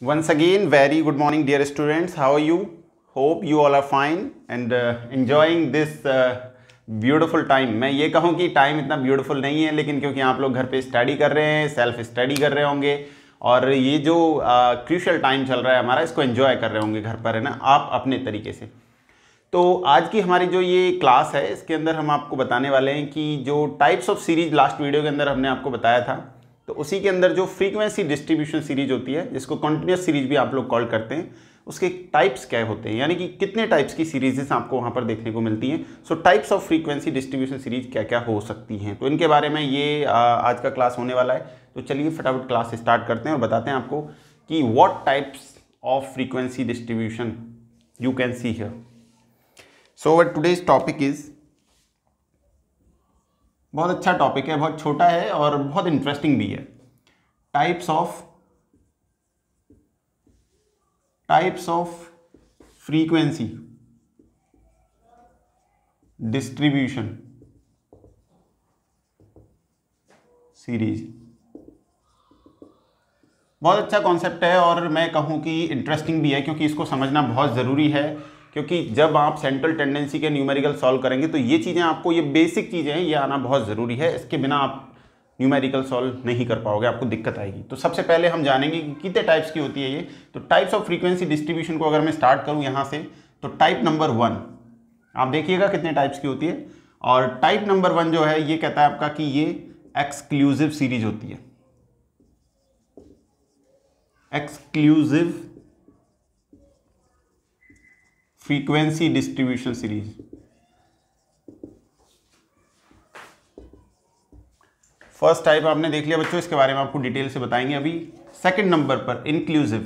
Once again, very good morning, dear students. How are you? Hope you all are fine and enjoying this beautiful time. मैं ये कहूँ कि time इतना beautiful नहीं है, लेकिन क्योंकि आप लोग घर पे स्टडी कर रहे हैं, सेल्फ स्टडी कर रहे होंगे और ये जो क्रूशियल टाइम चल रहा है हमारा, इसको एंजॉय कर रहे होंगे घर पर, है ना, आप अपने तरीके से। तो आज की हमारी जो ये क्लास है, इसके अंदर हम आपको बताने वाले हैं कि जो types of series last video के अंदर हमने आपको बताया था, तो उसी के अंदर जो फ्रीक्वेंसी डिस्ट्रीब्यूशन सीरीज होती है, जिसको कंटिन्यूस सीरीज भी आप लोग कॉल करते हैं, उसके टाइप्स क्या होते हैं, यानी कि कितने टाइप्स की सीरीजेस आपको वहाँ पर देखने को मिलती हैं। सो types of frequency distribution series क्या क्या हो सकती हैं, तो इनके बारे में ये आज का क्लास होने वाला है। तो चलिए फटाफट क्लास स्टार्ट करते हैं और बताते हैं आपको कि what types of frequency distribution you can see here. So our today's topic is, बहुत अच्छा टॉपिक है, बहुत छोटा है और बहुत इंटरेस्टिंग भी है। Types of frequency distribution series. बहुत अच्छा कॉन्सेप्ट है और मैं कहूँ कि इंटरेस्टिंग भी है, क्योंकि इसको समझना बहुत ज़रूरी है। क्योंकि जब आप सेंट्रल टेंडेंसी के न्यूमेरिकल सॉल्व करेंगे तो ये चीज़ें आपको, ये बेसिक चीज़ें हैं, ये आना बहुत ज़रूरी है। इसके बिना आप न्यूमेरिकल सॉल्व नहीं कर पाओगे, आपको दिक्कत आएगी। तो सबसे पहले हम जानेंगे कि कितने टाइप्स की होती है ये। तो टाइप्स ऑफ फ्रीक्वेंसी डिस्ट्रीब्यूशन को अगर मैं स्टार्ट करूँ यहाँ से, तो टाइप नंबर 1 आप देखिएगा कितने टाइप्स की होती है। और टाइप नंबर 1 जो है, ये कहता है आपका कि ये एक्सक्लूसिव सीरीज होती है। Exclusive frequency distribution series. First type आपने देख लिया बच्चों, इसके बारे में आपको डिटेल से बताएंगे अभी। सेकंड नंबर पर inclusive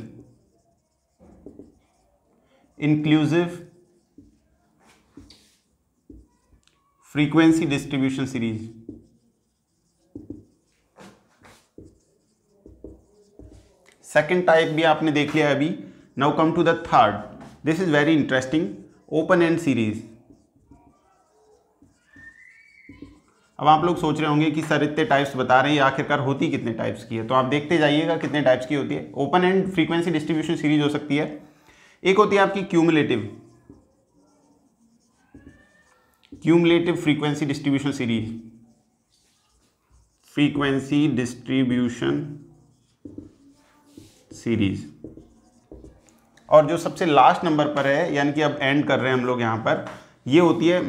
frequency distribution series. Second type भी आपने देख लिया अभी। Now come to the third, this is very interesting, open end series. अब आप लोग सोच रहे होंगे कि सर इतने टाइप्स बता रहे हैं, ये आखिरकार होती कितने टाइप्स की है। तो आप देखते जाइएगा कितने टाइप्स की होती है। Open and frequency distribution series हो सकती है। एक होती है आपकी cumulative frequency distribution series. Frequency distribution series. और जो सबसे लास्ट नंबर पर है, यानी कि अब एंड कर रहे हैं हम लोग यहां पर, ये होती है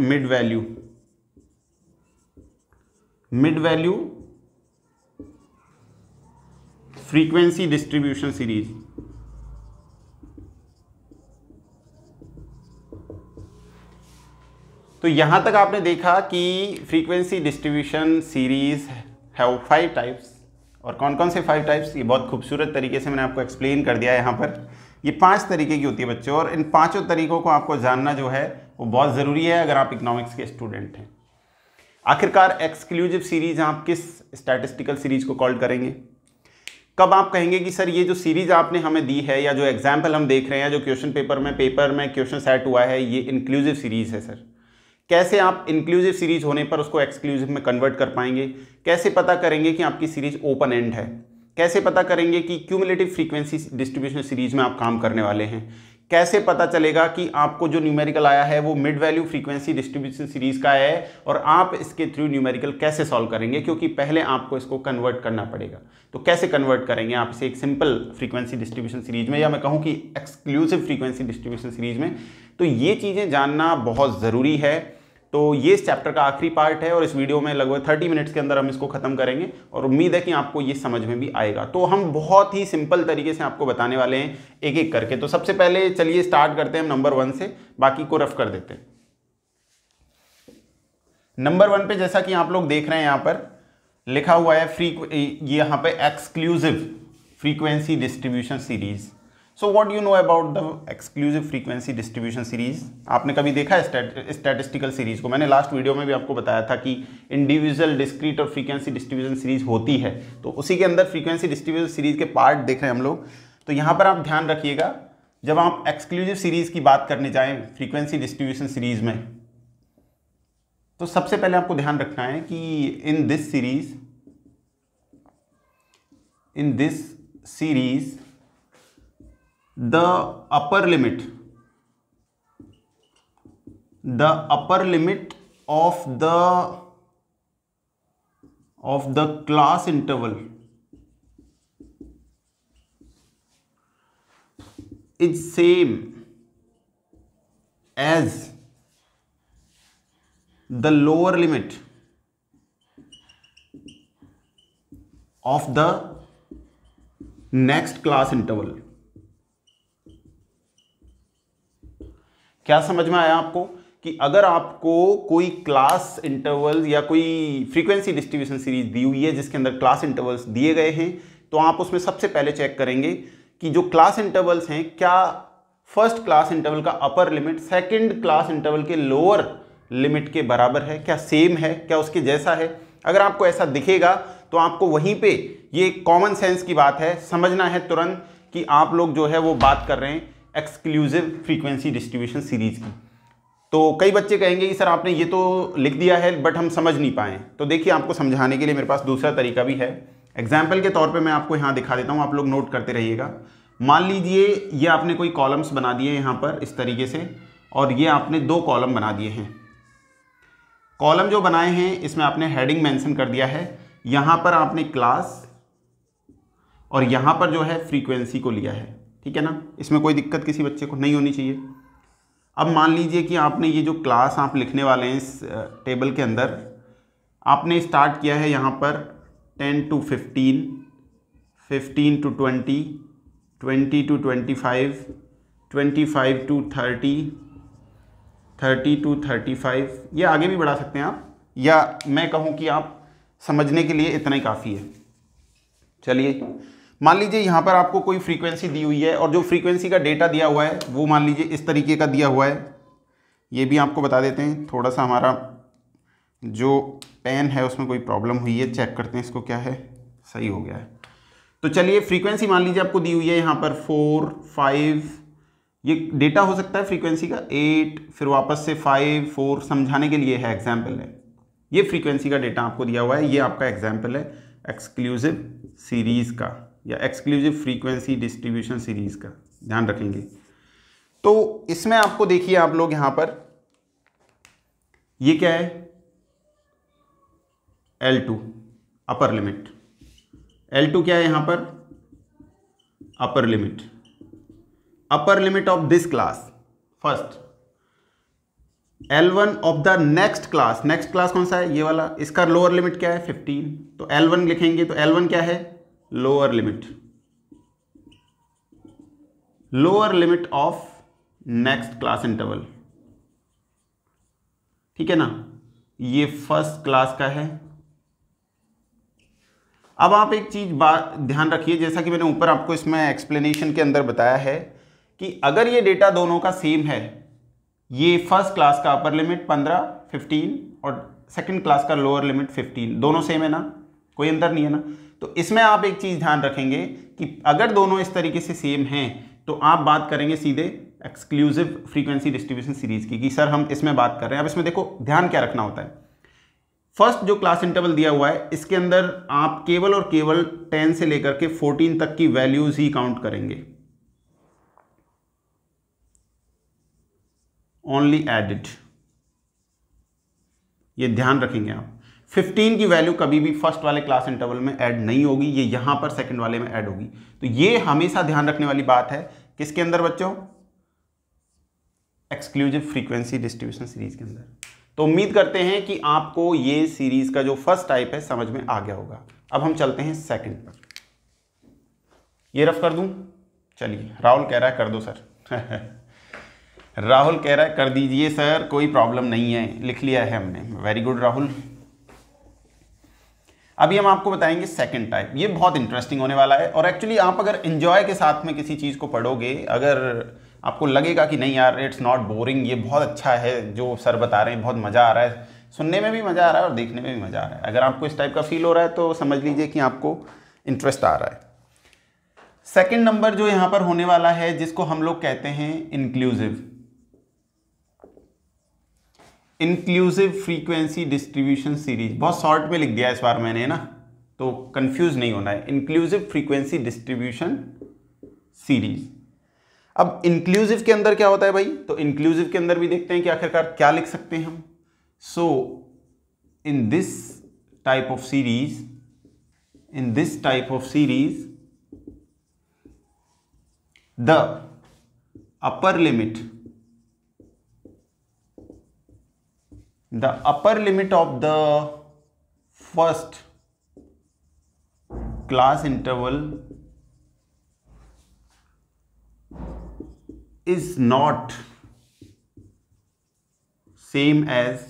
mid value frequency distribution series. तो यहां तक आपने देखा कि frequency distribution series have 5 types. और कौन कौन से 5 टाइप्स, ये बहुत खूबसूरत तरीके से मैंने आपको एक्सप्लेन कर दिया है यहाँ पर। ये 5 तरीके की होती है बच्चों, और इन 5 तरीकों को आपको जानना जो है वो बहुत ज़रूरी है अगर आप इकोनॉमिक्स के स्टूडेंट हैं। आखिरकार एक्सक्लूसिव सीरीज आप किस स्टैटिस्टिकल सीरीज को कॉल करेंगे? कब आप कहेंगे कि सर ये जो सीरीज आपने हमें दी है, या जो एग्जाम्पल हम देख रहे हैं, या जो क्वेश्चन पेपर में क्वेश्चन सेट हुआ है, ये इंक्लूसिव सीरीज है सर। कैसे आप इंक्लूसिव सीरीज होने पर उसको एक्सक्लूसिव में कन्वर्ट कर पाएंगे? कैसे पता करेंगे कि आपकी सीरीज ओपन एंड है? कैसे पता करेंगे कि क्यूमुलेटिव फ्रीक्वेंसी डिस्ट्रीब्यूशन सीरीज में आप काम करने वाले हैं? कैसे पता चलेगा कि आपको जो न्यूमेरिकल आया है वो mid value frequency distribution series का है, और आप इसके थ्रू न्यूमेरिकल कैसे सॉल्व करेंगे? क्योंकि पहले आपको इसको कन्वर्ट करना पड़ेगा। तो कैसे कन्वर्ट करेंगे आप इसे एक सिंपल फ्रीक्वेंसी डिस्ट्रीब्यूशन सीरीज में, या मैं कहूँ कि एक्सक्लूसिव फ्रीक्वेंसी डिस्ट्रीब्यूशन सीरीज में? तो ये चीज़ें जानना बहुत ज़रूरी है। तो ये इस चैप्टर का आखिरी पार्ट है, और इस वीडियो में लगभग 30 मिनट्स के अंदर हम इसको खत्म करेंगे, और उम्मीद है कि आपको ये समझ में भी आएगा। तो हम बहुत ही सिंपल तरीके से आपको बताने वाले हैं एक एक करके। तो सबसे पहले चलिए स्टार्ट करते हैं हम नंबर 1 से, बाकी को रफ कर देते हैं। नंबर 1 पे जैसा कि आप लोग देख रहे हैं यहाँ पर लिखा हुआ है यहाँ पे exclusive frequency distribution series. So what you know about the exclusive frequency distribution series? आपने कभी देखा है स्टैटिस्टिकल सीरीज को? मैंने लास्ट वीडियो में भी आपको बताया था कि इंडिविजुअल, डिस्क्रीट और फ्रीक्वेंसी डिस्ट्रीब्यूशन सीरीज होती है। तो उसी के अंदर फ्रीक्वेंसी डिस्ट्रीब्यूशन सीरीज के पार्ट देख रहे हैं हम लोग। तो यहाँ पर आप ध्यान रखिएगा, जब आप एक्सक्लूसिव सीरीज की बात करने जाएं फ्रीक्वेंसी डिस्ट्रीब्यूशन सीरीज में, तो सबसे पहले आपको ध्यान रखना है कि इन this series the upper limit of the class interval is same as the lower limit of the next class interval। क्या समझ में आया आपको कि अगर आपको कोई क्लास इंटरवल या कोई फ्रीक्वेंसी डिस्ट्रीब्यूशन सीरीज दी हुई है जिसके अंदर क्लास इंटरवल्स दिए गए हैं, तो आप उसमें सबसे पहले चेक करेंगे कि जो क्लास इंटरवल्स हैं क्या फर्स्ट क्लास इंटरवल का upper limit second class interval के लोअर लिमिट के बराबर है, क्या सेम है, क्या उसके जैसा है। अगर आपको ऐसा दिखेगा तो आपको वहीं पे, ये कॉमन सेंस की बात है, समझना है तुरंत कि आप लोग जो है वो बात कर रहे हैं एक्सक्लूसिव फ्रीक्वेंसी डिस्ट्रीब्यूशन सीरीज की। तो कई बच्चे कहेंगे कि सर आपने ये तो लिख दिया है बट हम समझ नहीं पाए। तो देखिए आपको समझाने के लिए मेरे पास दूसरा तरीका भी है। एग्जाम्पल के तौर पे मैं आपको यहाँ दिखा देता हूँ, आप लोग नोट करते रहिएगा। मान लीजिए ये आपने कोई कॉलम्स बना दिए यहाँ पर इस तरीके से, और ये आपने दो कॉलम बना दिए हैं। कॉलम जो बनाए हैं इसमें आपने हेडिंग मेंशन कर दिया है, यहाँ पर आपने क्लास और यहाँ पर जो है फ्रीक्वेंसी को लिया है, ठीक है ना। इसमें कोई दिक्कत किसी बच्चे को नहीं होनी चाहिए। अब मान लीजिए कि आपने ये जो क्लास आप लिखने वाले हैं इस टेबल के अंदर, आपने स्टार्ट किया है यहाँ पर 10 to 15, 15 to 20, 20 to 25, 25 to 30, 30 to 35, ये आगे भी बढ़ा सकते हैं आप, या मैं कहूँ कि आप समझने के लिए इतना ही काफ़ी है। चलिए मान लीजिए यहाँ पर आपको कोई फ्रीक्वेंसी दी हुई है और जो फ्रीक्वेंसी का डेटा दिया हुआ है वो मान लीजिए इस तरीके का दिया हुआ है। ये भी आपको बता देते हैं, थोड़ा सा हमारा जो पेन है उसमें कोई प्रॉब्लम हुई है, चेक करते हैं इसको क्या है, सही हो गया है। तो चलिए फ्रीक्वेंसी मान लीजिए आपको दी हुई है यहाँ पर 4, 5, ये डेटा हो सकता है फ्रीक्वेंसी का 8, फिर वापस से 5, 4, समझाने के लिए है, एग्जाम्पल है। ये फ्रीक्वेंसी का डेटा आपको दिया हुआ है, ये आपका एग्जाम्पल है एक्सक्लूसिव सीरीज़ का या एक्सक्लूसिव फ्रीक्वेंसी डिस्ट्रीब्यूशन सीरीज़ का, ध्यान रखेंगे। तो इसमें आपको देखिए आप लोग यहाँ पर ये क्या है, L2 अपर लिमिट, L2 क्या है यहाँ पर, upper limit, upper limit of this class first, L1 of the next class, next class कौन सा है, ये वाला, इसका लोअर लिमिट क्या है 15, तो L1 लिखेंगे, तो L1 क्या है, lower limit, lower limit of next class interval, ठीक है ना। ये फर्स्ट क्लास का है। अब आप एक चीज बात ध्यान रखिए, जैसा कि मैंने ऊपर आपको इसमें एक्सप्लेनेशन के अंदर बताया है कि अगर ये डेटा दोनों का सेम है, ये फर्स्ट क्लास का अपर लिमिट 15, 15 और सेकंड क्लास का लोअर लिमिट 15, दोनों सेम है ना, कोई अंतर नहीं है ना। तो इसमें आप एक चीज ध्यान रखेंगे कि अगर दोनों इस तरीके से सेम हैं तो आप बात करेंगे सीधे एक्सक्लूसिव फ्रीक्वेंसी डिस्ट्रीब्यूशन सीरीज की, कि सर हम इसमें बात कर रहे हैं। अब इसमें देखो ध्यान क्या रखना होता है, फर्स्ट जो क्लास इंटरवल दिया हुआ है इसके अंदर आप केवल और केवल 10 से लेकर के 14 तक की वैल्यूज ही काउंट करेंगे, ओनली एडिड, ये ध्यान रखेंगे आप। 15 की वैल्यू कभी भी फर्स्ट वाले क्लास इंटरवल में ऐड नहीं होगी, ये यहां पर सेकंड वाले में ऐड होगी। तो ये हमेशा ध्यान रखने वाली बात है किसके अंदर बच्चों, एक्सक्लूसिव फ्रीक्वेंसी डिस्ट्रीब्यूशन सीरीज के अंदर। तो उम्मीद करते हैं कि आपको ये सीरीज का जो फर्स्ट टाइप है समझ में आ गया होगा। अब हम चलते हैं सेकंड पर, ये रफ कर दूं, चलिए राहुल कह रहा है कर दो सर राहुल कह रहा है कर दीजिए सर, कोई प्रॉब्लम नहीं है, लिख लिया है हमने, वेरी गुड राहुल। अभी हम आपको बताएंगे सेकंड टाइप, ये बहुत इंटरेस्टिंग होने वाला है। और एक्चुअली आप अगर एंजॉय के साथ में किसी चीज़ को पढ़ोगे, अगर आपको लगेगा कि नहीं यार इट्स नॉट बोरिंग, ये बहुत अच्छा है जो सर बता रहे हैं, बहुत मज़ा आ रहा है, सुनने में भी मज़ा आ रहा है और देखने में भी मज़ा आ रहा है, अगर आपको इस टाइप का फील हो रहा है तो समझ लीजिए कि आपको इंटरेस्ट आ रहा है। सेकेंड नंबर जो यहाँ पर होने वाला है जिसको हम लोग कहते हैं इंक्लूसिव फ्रीक्वेंसी डिस्ट्रीब्यूशन सीरीज, बहुत शॉर्ट में लिख दिया इस बार मैंने ना, तो कंफ्यूज नहीं होना है, इंक्लूसिव फ्रीक्वेंसी डिस्ट्रीब्यूशन सीरीज। अब इंक्लूसिव के अंदर क्या होता है भाई, तो इंक्लूसिव के अंदर भी देखते हैं कि आखिरकार क्या लिख सकते हैं हम। So in this type of series the upper limit of the first class interval is not same as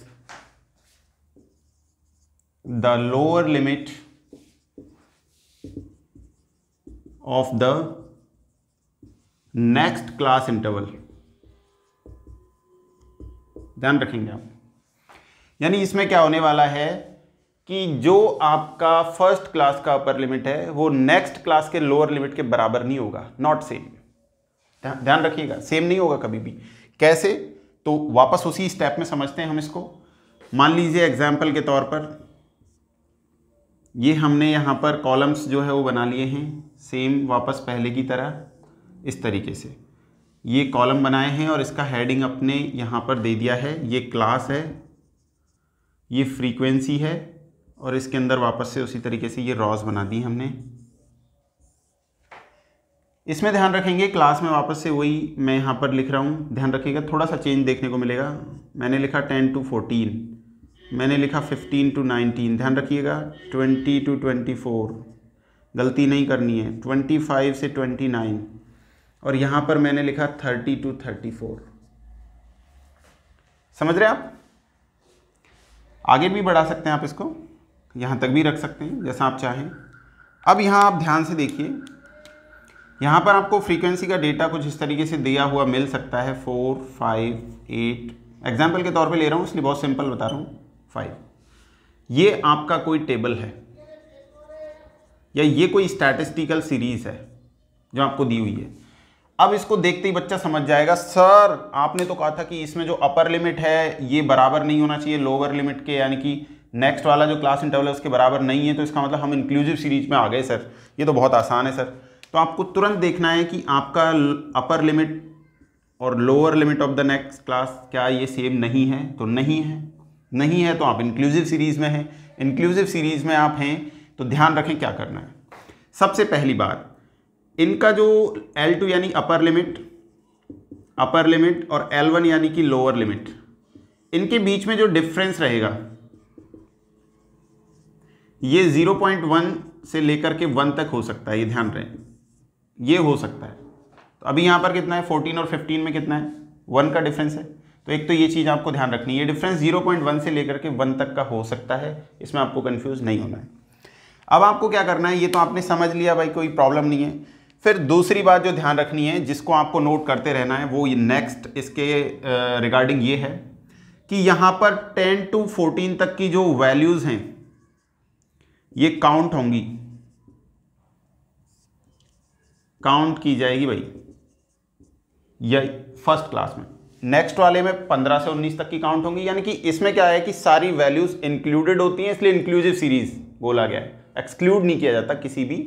the lower limit of the next class interval। ध्यान रखेंगे आप, यानी इसमें क्या होने वाला है कि जो आपका फर्स्ट क्लास का अपर लिमिट है वो नेक्स्ट क्लास के लोअर लिमिट के बराबर नहीं होगा, नॉट सेम। ध्यान रखिएगा, सेम नहीं होगा कभी भी। कैसे, तो वापस उसी स्टेप में समझते हैं हम इसको। मान लीजिए एग्जाम्पल के तौर पर ये हमने यहाँ पर कॉलम्स जो है वो बना लिए हैं सेम वापस पहले की तरह। इस तरीके से ये कॉलम बनाए हैं और इसका हेडिंग अपने यहाँ पर दे दिया है, ये क्लास है, ये फ्रीक्वेंसी है, और इसके अंदर वापस से उसी तरीके से ये रॉज बना दी हमने। इसमें ध्यान रखेंगे क्लास में वापस से वही मैं यहाँ पर लिख रहा हूँ, ध्यान रखिएगा थोड़ा सा चेंज देखने को मिलेगा। मैंने लिखा 10 to 14, मैंने लिखा 15 to 19, ध्यान रखिएगा 20 to 24, गलती नहीं करनी है, 25 से 29, और यहाँ पर मैंने लिखा 30 to 34। समझ रहे आप? आगे भी बढ़ा सकते हैं आप इसको, यहाँ तक भी रख सकते हैं जैसा आप चाहें। अब यहाँ आप ध्यान से देखिए, यहाँ पर आपको फ्रीक्वेंसी का डेटा कुछ इस तरीके से दिया हुआ मिल सकता है 4, 5, 8, एग्जाम्पल के तौर पे ले रहा हूँ इसलिए बहुत सिंपल बता रहा हूँ 5। ये आपका कोई टेबल है या ये कोई स्टैटिस्टिकल सीरीज है जो आपको दी हुई है। अब इसको देखते ही बच्चा समझ जाएगा, सर आपने तो कहा था कि इसमें जो अपर लिमिट है ये बराबर नहीं होना चाहिए लोअर लिमिट के, यानी कि नेक्स्ट वाला जो क्लास इंटरवल है उसके बराबर नहीं है, तो इसका मतलब हम इंक्लूसिव सीरीज में आ गए सर। ये तो बहुत आसान है सर। तो आपको तुरंत देखना है कि आपका अपर लिमिट और lower limit of the next class क्या ये सेम नहीं है, तो नहीं है तो आप इंक्लूसिव सीरीज में हैं। इंक्लूसिव सीरीज में आप हैं तो ध्यान रखें क्या करना है। सबसे पहली बात, इनका जो L2 यानी अपर लिमिट और L1 यानी कि लोअर लिमिट, इनके बीच में जो डिफरेंस रहेगा ये 0.1 से लेकर के 1 तक हो सकता है, ये ध्यान रहे, ये हो सकता है। तो अभी यहाँ पर कितना है 14 और 15 में कितना है 1 का डिफरेंस है। तो एक तो ये चीज़ आपको ध्यान रखनी है, ये डिफरेंस 0.1 से लेकर के 1 तक का हो सकता है, इसमें आपको कंफ्यूज नहीं होना है। अब आपको क्या करना है, ये तो आपने समझ लिया भाई, कोई प्रॉब्लम नहीं है। फिर दूसरी बात जो ध्यान रखनी है, जिसको आपको नोट करते रहना है, वो नेक्स्ट इसके रिगार्डिंग ये है कि यहाँ पर 10 to 14 तक की जो वैल्यूज़ हैं ये काउंट होंगी, काउंट की जाएगी भाई ये फर्स्ट क्लास में। नेक्स्ट वाले में 15 से 19 तक की काउंट होंगी, यानी कि इसमें क्या है कि सारी वैल्यूज इंक्लूडेड होती हैं, इसलिए इंक्लूसिव सीरीज बोला गया है। एक्सक्लूड नहीं किया जाता किसी भी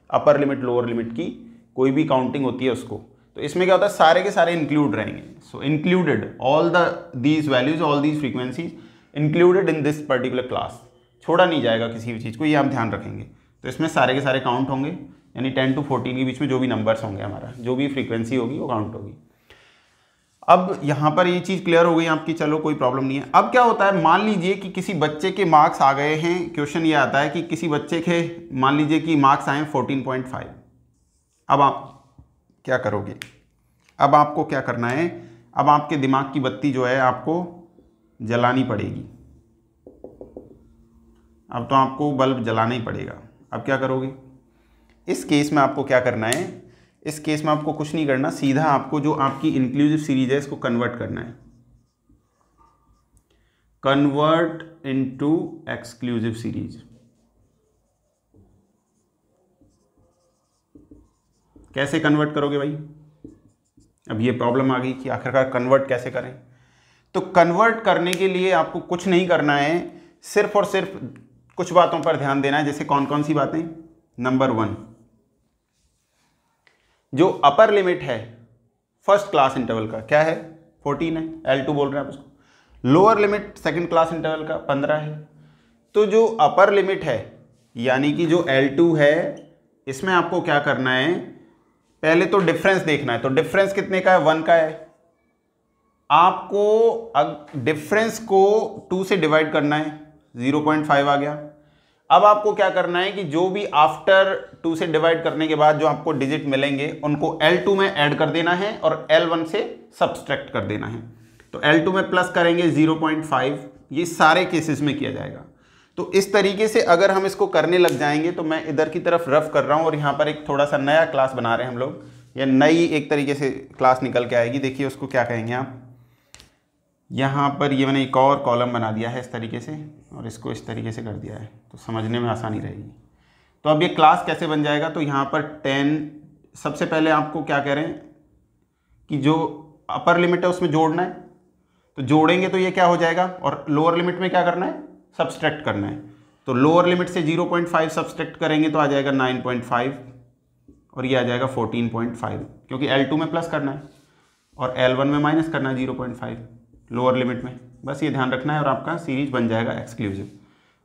अपर लिमिट लोअर लिमिट की कोई भी काउंटिंग होती है उसको। तो इसमें क्या होता है, सारे के सारे इंक्लूड रहेंगे। So included all these values, all these frequencies included in this particular class, छोड़ा नहीं जाएगा किसी भी चीज़ को, ये हम ध्यान रखेंगे। तो इसमें सारे के सारे काउंट होंगे, यानी 10 to 14 के बीच में जो भी नंबर्स होंगे, हमारा जो भी फ्रीक्वेंसी होगी वो काउंट होगी। अब यहाँ पर ये चीज़ क्लियर हो गई आपकी, चलो कोई प्रॉब्लम नहीं है। अब क्या होता है, मान लीजिए कि किसी बच्चे के मार्क्स आ गए हैं, क्वेश्चन ये आता है कि किसी बच्चे के मान लीजिए कि मार्क्स आए 14.5। अब आप क्या करोगे, अब आपको क्या करना है, अब आपके दिमाग की बत्ती जो है आपको जलानी पड़ेगी। अब तो आपको बल्ब जलाना ही पड़ेगा। अब क्या करोगे, इस केस में आपको क्या करना है, इस केस में आपको कुछ नहीं करना, सीधा आपको जो आपकी इंक्लूसिव सीरीज है इसको कन्वर्ट करना है, कन्वर्ट इनटू एक्सक्लूसिव सीरीज। कैसे कन्वर्ट करोगे भाई, अब ये प्रॉब्लम आ गई कि आखिरकार कन्वर्ट कैसे करें। तो कन्वर्ट करने के लिए आपको कुछ नहीं करना है, सिर्फ और सिर्फ कुछ बातों पर ध्यान देना है। जैसे कौन कौन सी बातें, नंबर 1, जो अपर लिमिट है फर्स्ट क्लास इंटरवल का क्या है 14 है, L2 बोल रहे हैं आप उसको। Lower limit second class interval का 15 है। तो जो अपर लिमिट है यानी कि जो L2 है इसमें आपको क्या करना है, पहले तो डिफरेंस देखना है। तो डिफरेंस कितने का है 1 का है। आपको डिफरेंस को 2 से डिवाइड करना है, 0.5 आ गया। अब आपको क्या करना है कि जो भी आफ्टर 2 से डिवाइड करने के बाद जो आपको डिजिट मिलेंगे उनको L2 में ऐड कर देना है और L1 से सब्सट्रैक्ट कर देना है। तो L2 में प्लस करेंगे 0.5, ये सारे केसेस में किया जाएगा। तो इस तरीके से अगर हम इसको करने लग जाएंगे, तो मैं इधर की तरफ रफ कर रहा हूं और यहाँ पर एक थोड़ा सा नया क्लास बना रहे हैं हम लोग, या नई एक तरीके से क्लास निकल के आएगी। देखिए उसको क्या कहेंगे आप, यहाँ पर ये मैंने एक और कॉलम बना दिया है इस तरीके से और इसको इस तरीके से कर दिया है, तो समझने में आसानी रहेगी। तो अब ये क्लास कैसे बन जाएगा, तो यहाँ पर 10 सबसे पहले आपको क्या कह रहे हैं कि जो अपर लिमिट है उसमें जोड़ना है, तो जोड़ेंगे तो ये क्या हो जाएगा, और लोअर लिमिट में क्या करना है सब्सट्रैक्ट करना है। तो लोअर लिमिट से 0.5 सब्सट्रैक्ट करेंगे तो आ जाएगा 9.5 और ये आ जाएगा 14.5, क्योंकि L2 में प्लस करना है और L1 में माइनस करना है 0.5 लोअर लिमिट में। बस ये ध्यान रखना है और आपका सीरीज बन जाएगा एक्सक्लूसिव।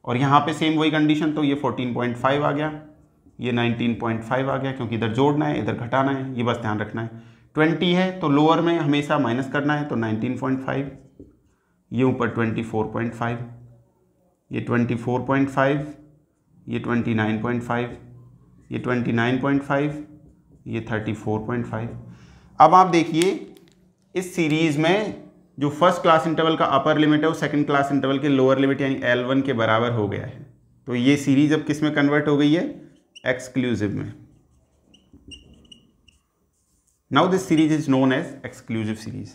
और यहाँ पे सेम वही कंडीशन, तो ये 14.5 आ गया, ये 19.5 आ गया, क्योंकि इधर जोड़ना है इधर घटाना है, ये बस ध्यान रखना है। 20 है तो लोअर में हमेशा माइनस करना है, तो 19.5, ये ऊपर 24.5, ये 24.5, ये 29.5, ये 29.5, ये 34.5। अब आप देखिए इस सीरीज में जो फर्स्ट क्लास इंटरवल का अपर लिमिट है वो सेकंड क्लास इंटरवल के लोअर लिमिट यानी L1 के बराबर हो गया है। तो ये सीरीज अब किस में कन्वर्ट हो गई है, एक्सक्लूसिव में। Now this series is known as exclusive series.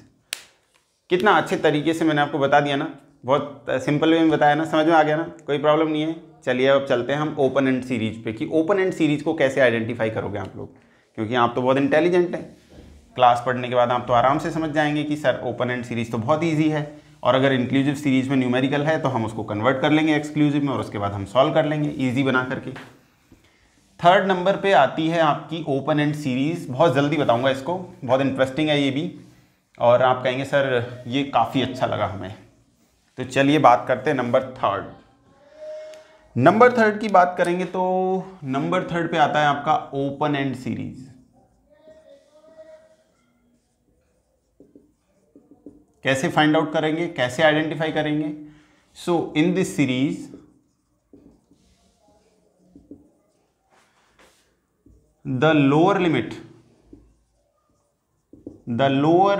कितना अच्छे तरीके से मैंने आपको बता दिया ना, बहुत सिंपल वे में बताया ना, समझ में आ गया ना, कोई प्रॉब्लम नहीं है। चलिए अब चलते हैं हम ओपन एंड सीरीज पे, कि ओपन एंड सीरीज को कैसे आइडेंटिफाई करोगे आप लोग, क्योंकि आप तो बहुत इंटेलिजेंट हैं। क्लास पढ़ने के बाद आप तो आराम से समझ जाएंगे कि सर ओपन एंड सीरीज तो बहुत ईजी है, और अगर इंक्लूसिव सीरीज में न्यूमेरिकल है तो हम उसको कन्वर्ट कर लेंगे एक्सक्लूसिव में और उसके बाद हम सॉल्व कर लेंगे ईजी बना करके। थर्ड नंबर पे आती है आपकी ओपन एंड सीरीज। बहुत जल्दी बताऊंगा इसको, बहुत इंटरेस्टिंग है ये भी, और आप कहेंगे सर ये काफ़ी अच्छा लगा हमें। तो चलिए बात करते हैं नंबर थर्ड। नंबर थर्ड की बात करेंगे तो नंबर थर्ड पे आता है आपका ओपन एंड सीरीज। कैसे फाइंड आउट करेंगे, कैसे आइडेंटिफाई करेंगे? So in this series the lower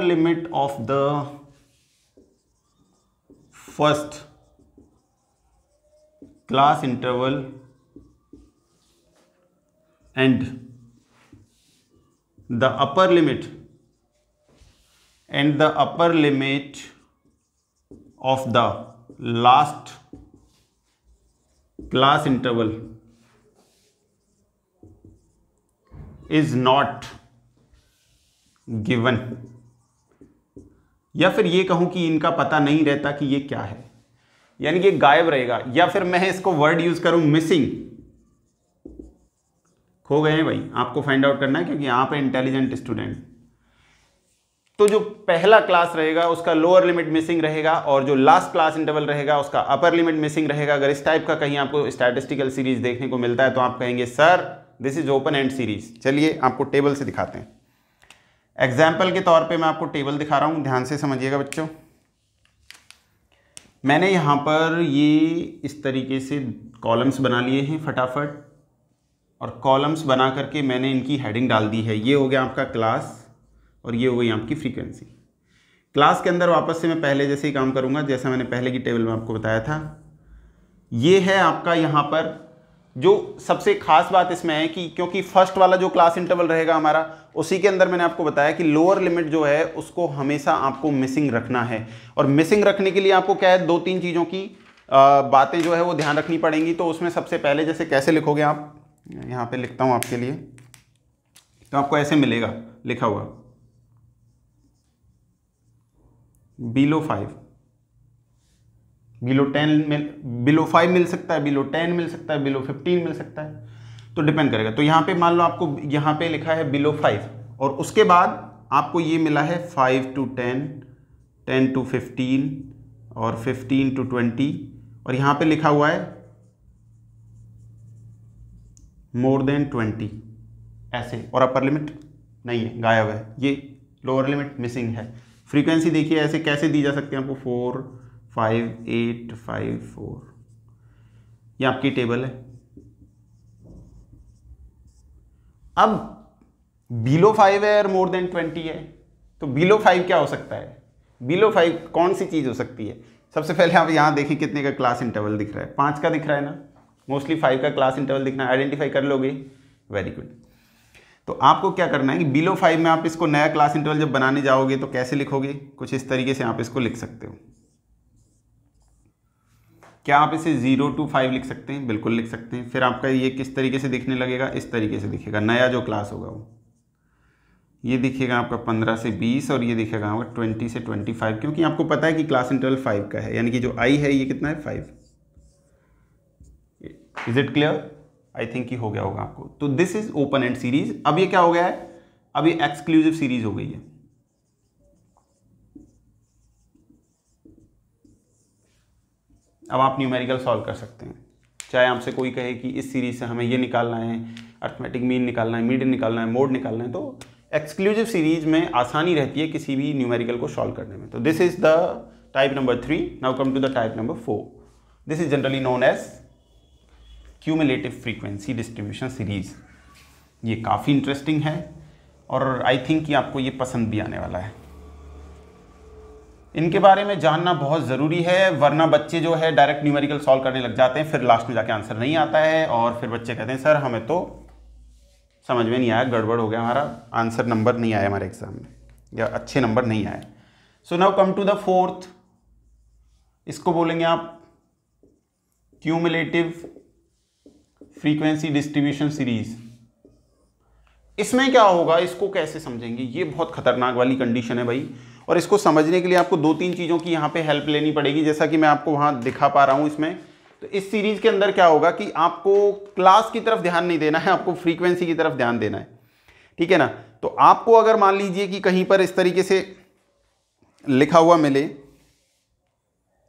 limit of the first class interval and the upper limit of the last class interval is not given, या फिर ये कहूं कि इनका पता नहीं रहता कि ये क्या है, यानी कि गायब रहेगा, या फिर मैं इसको वर्ड यूज करूं मिसिंग, खो गए हैं भाई, आपको फाइंड आउट करना है क्योंकि यहां पे इंटेलिजेंट स्टूडेंट। तो जो पहला क्लास रहेगा उसका लोअर लिमिट मिसिंग रहेगा और जो लास्ट क्लास इंटरवल रहेगा उसका अपर लिमिट मिसिंग रहेगा। अगर इस टाइप का कहीं आपको स्टैटिस्टिकल सीरीज देखने को मिलता है तो आप कहेंगे sir this is open end series. चलिए आपको टेबल से दिखाते हैं। एग्जाम्पल के तौर पे मैं आपको टेबल दिखा रहा हूं, ध्यान से समझिएगा बच्चों। मैंने यहां पर ये इस तरीके से कॉलम्स बना लिए हैं फटाफट, और कॉलम्स बना करके मैंने इनकी हेडिंग डाल दी है। ये हो गया आपका क्लास और ये हो गई आपकी फ्रीक्वेंसी। क्लास के अंदर वापस से मैं पहले जैसे ही काम करूंगा, जैसा मैंने पहले की टेबल में आपको बताया था। ये है आपका यहाँ पर जो सबसे खास बात इसमें है कि क्योंकि फर्स्ट वाला जो क्लास इंटरवल रहेगा हमारा, उसी के अंदर मैंने आपको बताया कि लोअर लिमिट जो है उसको हमेशा आपको मिसिंग रखना है। और मिसिंग रखने के लिए आपको क्या है, 2-3 चीज़ों की बातें जो है वो ध्यान रखनी पड़ेंगी। तो उसमें सबसे पहले जैसे कैसे लिखोगे आप, यहाँ पे लिखता हूँ आपके लिए, तो आपको ऐसे मिलेगा लिखा हुआ बिलो 5, बिलो 5 मिल सकता है, बिलो 10 मिल सकता है, बिलो 15 मिल सकता है, तो डिपेंड करेगा। तो यहाँ पे मान लो आपको यहाँ पे लिखा है बिलो 5 और उसके बाद आपको ये मिला है 5 to 10, 10 to 15 और 15 to 20, और यहाँ पे लिखा हुआ है मोर देन 20 ऐसे, और अपर लिमिट नहीं है, गायब है, ये लोअर लिमिट मिसिंग है। फ्रीक्वेंसी देखिए ऐसे कैसे दी जा सकती है आपको, 4 5 8 5 4, ये आपकी टेबल है। अब बिलो 5 है और मोर देन 20 है, तो बिलो 5 क्या हो सकता है, बिलो 5 कौन सी चीज़ हो सकती है? सबसे पहले आप यहाँ देखिए कितने का क्लास इंटरवल दिख रहा है, 5 का दिख रहा है ना, मोस्टली 5 का क्लास इंटरवल दिखना है, आइडेंटिफाई कर लोगे, वेरी गुड। तो आपको क्या करना है कि बिलो 5 में आप इसको नया क्लास इंटरवल जब बनाने जाओगे तो कैसे लिखोगे, कुछ इस तरीके से आप इसको लिख सकते हो। क्या आप इसे 0 to 5 लिख सकते हैं? बिल्कुल लिख सकते हैं। फिर आपका ये किस तरीके से दिखने लगेगा, इस तरीके से दिखेगा, नया जो क्लास होगा वो ये दिखेगा आपका 15 से 20 और ये दिखेगा आपका 20 से 25, क्योंकि आपको पता है कि क्लास इंटरवल 5 का है, यानी कि जो आई है ये कितना है 5। Is it clear? I think ये हो गया होगा आपको। तो this is open end series. अब ये क्या हो गया है, अब ये एक्सक्लूसिव सीरीज हो गई है। अब आप न्यूमेरिकल सॉल्व कर सकते हैं, चाहे आपसे कोई कहे कि इस सीरीज से हमें ये निकालना है, अर्थमेटिक मीन निकालना है, मीडियन निकालना है, मोड निकालना है, तो एक्सक्लूसिव सीरीज में आसानी रहती है किसी भी न्यूमेरिकल को सॉल्व करने में। तो this is the type number 3। Now come to the type number 4। This is generally known as cumulative frequency distribution series. ये काफ़ी इंटरेस्टिंग है और आई थिंक कि आपको ये पसंद भी आने वाला है। इनके बारे में जानना बहुत ज़रूरी है, वरना बच्चे जो है डायरेक्ट न्यूमेरिकल सॉल्व करने लग जाते हैं, फिर लास्ट में जाके आंसर नहीं आता है और फिर बच्चे कहते हैं सर हमें तो समझ में नहीं आया, गड़बड़ हो गया, हमारा आंसर नंबर नहीं आया हमारे एग्जाम में, या अच्छे नंबर नहीं आए। So now come to the 4th। इसको बोलेंगे आप क्यूमुलेटिव फ्रीक्वेंसी डिस्ट्रीब्यूशन सीरीज। इसमें क्या होगा, इसको कैसे समझेंगे, ये बहुत खतरनाक वाली कंडीशन है भाई, और इसको समझने के लिए आपको 2-3 चीज़ों की यहाँ पे हेल्प लेनी पड़ेगी, जैसा कि मैं आपको वहाँ दिखा पा रहा हूँ इसमें। तो इस सीरीज के अंदर क्या होगा कि आपको क्लास की तरफ ध्यान नहीं देना है, आपको फ्रीक्वेंसी की तरफ ध्यान देना है, ठीक है ना। तो आपको अगर मान लीजिए कि कहीं पर इस तरीके से लिखा हुआ मिले,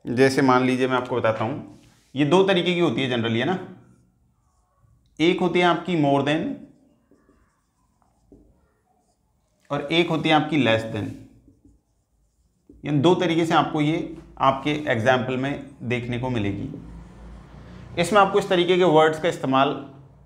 जैसे मान लीजिए मैं आपको बताता हूँ, ये 2 तरीके की होती है जनरली, है ना। एक होती है आपकी मोर देन और एक होती है आपकी लेस देन। ये 2 तरीके से आपको ये आपके एग्जाम्पल में देखने को मिलेगी। इसमें आपको इस तरीके के वर्ड्स का इस्तेमाल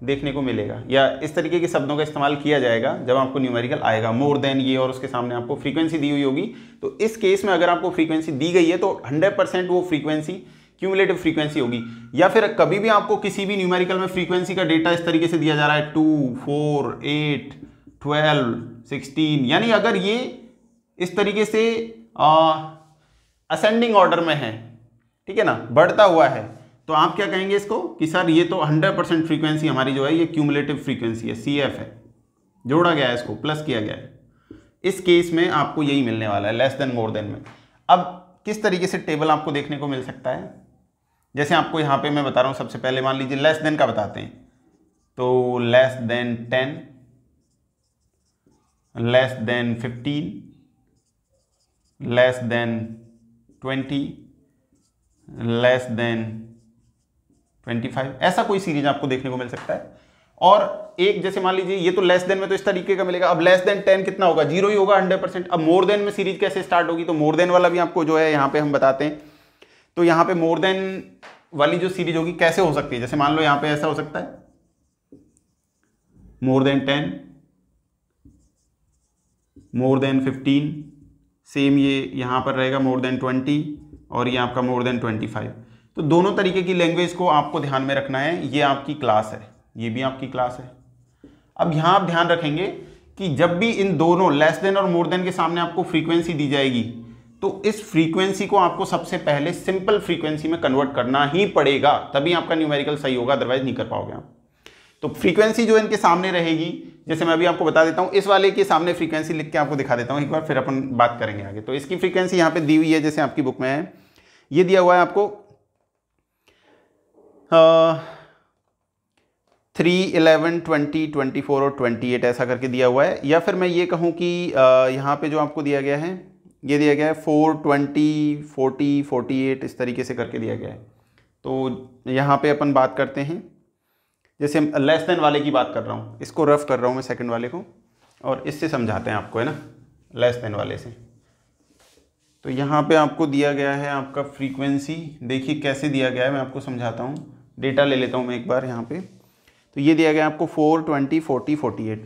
देखने को मिलेगा, या इस तरीके के शब्दों का इस्तेमाल किया जाएगा जब आपको न्यूमेरिकल आएगा। मोर देन ये और उसके सामने आपको फ्रीक्वेंसी दी हुई होगी, तो इस केस में अगर आपको फ्रीक्वेंसी दी गई है तो 100% वो फ्रीक्वेंसी क्यूमुलेटिव फ्रीक्वेंसी होगी। या फिर कभी भी आपको किसी भी न्यूमेरिकल में फ्रीक्वेंसी का डेटा इस तरीके से दिया जा रहा है 2 4 8 12 16, यानी अगर ये इस तरीके से असेंडिंग ऑर्डर में है, ठीक है ना, बढ़ता हुआ है, तो आप क्या कहेंगे इसको कि सर ये तो 100% फ्रीक्वेंसी हमारी जो है ये क्यूमुलेटिव फ्रीक्वेंसी है, CF है, जोड़ा गया है, इसको प्लस किया गया है। इस केस में आपको यही मिलने वाला है, लेस देन मोर देन में। अब किस तरीके से टेबल आपको देखने को मिल सकता है, जैसे आपको यहाँ पे मैं बता रहा हूँ, सबसे पहले मान लीजिए लेस देन का बताते हैं, तो less than 10, less than 15, less than 20, less than 25, ऐसा कोई सीरीज आपको देखने को मिल सकता है। और एक जैसे मान लीजिए ये तो लेस देन में तो इस तरीके का मिलेगा, अब लेस देन 10 कितना होगा, 0 ही होगा 100%। अब मोर देन में सीरीज कैसे स्टार्ट होगी, तो मोर देन वाला भी आपको जो है यहाँ पे हम बताते हैं। तो यहाँ पे मोर देन वाली जो सीरीज होगी कैसे हो सकती है, जैसे मान लो यहाँ पे ऐसा हो सकता है, more than 10, more than 15, same ये यहाँ पर रहेगा मोर देन 20, और ये आपका मोर देन 25। तो दोनों तरीके की लैंग्वेज को आपको ध्यान में रखना है। ये आपकी क्लास है, ये भी आपकी क्लास है। अब यहाँ आप ध्यान रखेंगे कि जब भी इन दोनों लेस देन और मोर देन के सामने आपको फ्रीक्वेंसी दी जाएगी, तो इस फ्रीक्वेंसी को आपको सबसे पहले सिंपल फ्रीक्वेंसी में कन्वर्ट करना ही पड़ेगा, तभी आपका न्यूमेरिकल सही होगा, अदरवाइज नहीं कर पाओगे आप। तो फ्रीक्वेंसी जो इनके सामने रहेगी, जैसे मैं अभी आपको बता देता हूँ, इस वाले के सामने फ्रीक्वेंसी लिख के आपको दिखा देता हूँ एक बार, फिर अपन बात करेंगे आगे। तो इसकी फ्रीक्वेंसी यहाँ पे दी हुई है, जैसे आपकी बुक में है, ये दिया हुआ है आपको 3, 11, 20, 24 और 28 ऐसा करके दिया हुआ है। या फिर मैं ये कहूँ कि यहाँ पे जो आपको दिया गया है, ये दिया गया है 4, 20, 40, 48 इस तरीके से करके दिया गया है। तो यहाँ पे अपन बात करते हैं, जैसे लेस देन वाले की बात कर रहा हूँ, इसको रफ कर रहा हूँ मैं सेकंड वाले को, और इससे समझाते हैं आपको, है ना, लेस देन वाले से। तो यहाँ पे आपको दिया गया है आपका फ्रीक्वेंसी, देखिए कैसे दिया गया है, मैं आपको समझाता हूँ। डेटा ले लेता हूँ मैं एक बार यहाँ पे। तो ये दिया गया आपको 4, 20, 40, 48,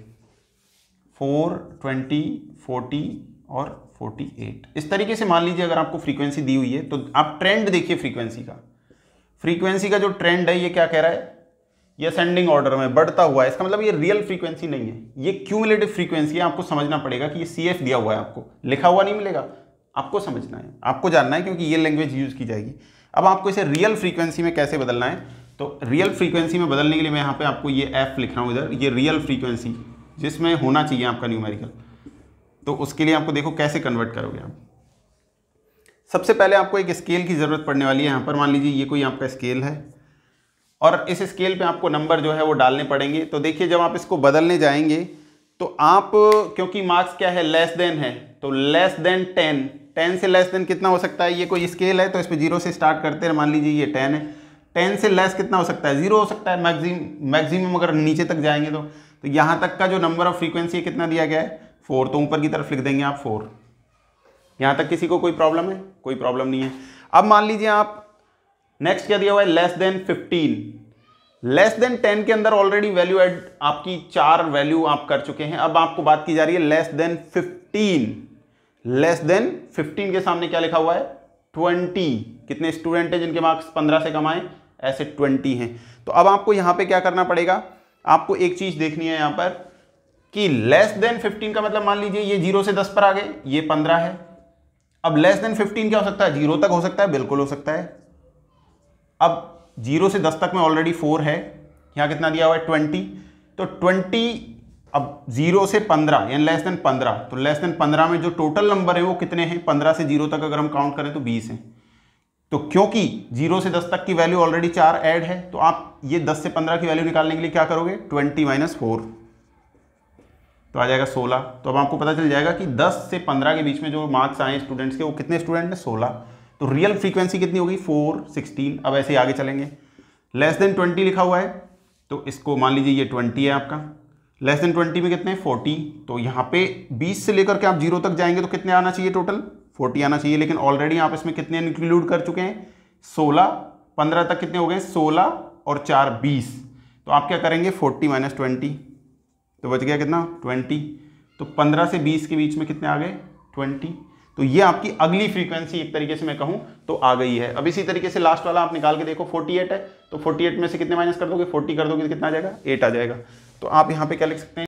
4, 20, 40 और 48 इस तरीके से। मान लीजिए अगर आपको फ्रीक्वेंसी दी हुई है तो आप ट्रेंड देखिए फ्रीक्वेंसी का जो ट्रेंड है ये क्या कह रहा है, ये असेंडिंग ऑर्डर में बढ़ता हुआ है। इसका मतलब ये रियल फ्रीक्वेंसी नहीं है, ये क्यूमुलेटिव फ्रीक्वेंसी है। आपको समझना पड़ेगा कि ये CF दिया हुआ है, आपको लिखा हुआ नहीं मिलेगा, आपको समझना है, आपको जानना है, क्योंकि ये लैंग्वेज यूज की जाएगी। अब आपको इसे रियल फ्रीक्वेंसी में कैसे बदलना है, तो रियल फ्रीक्वेंसी में बदलने के लिए मैं यहाँ पे आपको ये F लिख रहा हूँ इधर, ये रियल फ्रीक्वेंसी जिसमें होना चाहिए आपका न्यूमेरिकल। तो उसके लिए आपको देखो कैसे कन्वर्ट करोगे आप। सबसे पहले आपको एक स्केल की ज़रूरत पड़ने वाली है। यहाँ पर मान लीजिए ये कोई आपका स्केल है और इस स्केल पे आपको नंबर जो है वो डालने पड़ेंगे। तो देखिए जब आप इसको बदलने जाएंगे तो आप, क्योंकि मार्क्स क्या है, लेस देन है, तो लेस देन 10 से लेस देन कितना हो सकता है, ये कोई स्केल है तो इस पर 0 से स्टार्ट करते हैं। मान लीजिए ये 10 है, 10 से लेस कितना हो सकता है, 0 हो सकता है मैक्सिमम अगर नीचे तक जाएंगे तो यहाँ तक का जो नंबर ऑफ फ्रीक्वेंसी कितना दिया गया है, 4, तो ऊपर की तरफ लिख देंगे आप 4। यहाँ तक किसी को कोई प्रॉब्लम है? कोई प्रॉब्लम नहीं है। अब मान लीजिए आप नेक्स्ट क्या दिया हुआ है, लेस देन 15। लेस देन 10 के अंदर ऑलरेडी वैल्यू एड आपकी 4 वैल्यू आप कर चुके हैं। अब आपको बात की जा रही है लेस देन 15। लेस देन 15 के सामने क्या लिखा हुआ है, 20। कितने स्टूडेंट हैं जिनके मार्क्स 15 से कम आए, ऐसे 20 हैं। तो अब आपको यहां पे क्या करना पड़ेगा, आपको एक चीज देखनी है यहां पर कि लेस देन 15 का मतलब मान लीजिए ये 0 से 10 पर आ गए, ये 15 है। अब लेस देन 15 क्या हो सकता है, 0 तक हो सकता है, बिल्कुल हो सकता है। अब 0 से 10 तक में ऑलरेडी 4 है, यहां कितना दिया हुआ है 20, तो 20, अब 0 से 15 यानी लेस देन 15, तो लेस देन 15 में जो टोटल नंबर है वो कितने हैं, 15 से 0 तक अगर हम काउंट करें तो 20 हैं। तो क्योंकि 0 से 10 तक की वैल्यू ऑलरेडी 4 ऐड है, तो आप ये 10 से 15 की वैल्यू निकालने के लिए क्या करोगे, 20 माइनस 4, तो आ जाएगा 16। तो अब आपको पता चल जाएगा कि 10 से 15 के बीच में जो मार्क्स आए स्टूडेंट्स के, वो कितने स्टूडेंट हैं, 16। तो रियल फ्रीक्वेंसी कितनी होगी, 4, 16। अब ऐसे ही आगे चलेंगे, लेस देन 20 लिखा हुआ है, तो इसको मान लीजिए ये 20 है आपका। लेस देन 20 में कितने, 40। तो यहाँ पे 20 से लेकर के आप 0 तक जाएंगे तो कितने आना चाहिए, टोटल 40 आना चाहिए। लेकिन ऑलरेडी आप इसमें कितने इंक्लूड कर चुके हैं, 16। 15 तक कितने हो गए, 16 और 4, 20। तो आप क्या करेंगे, 40 माइनस 20, तो बच गया कितना, 20। तो 15 से 20 के बीच में कितने आ गए, 20। तो ये आपकी अगली फ्रीक्वेंसी एक तरीके से मैं कहूं तो आ गई है। अब इसी तरीके से लास्ट वाला आप निकाल के देखो, 48 है, तो 48 में से कितने माइनस कर दोगे, 40 कर दोगे तो कितना आ जाएगा, 8 आ जाएगा। तो आप यहाँ पे क्या लिख सकते हैं,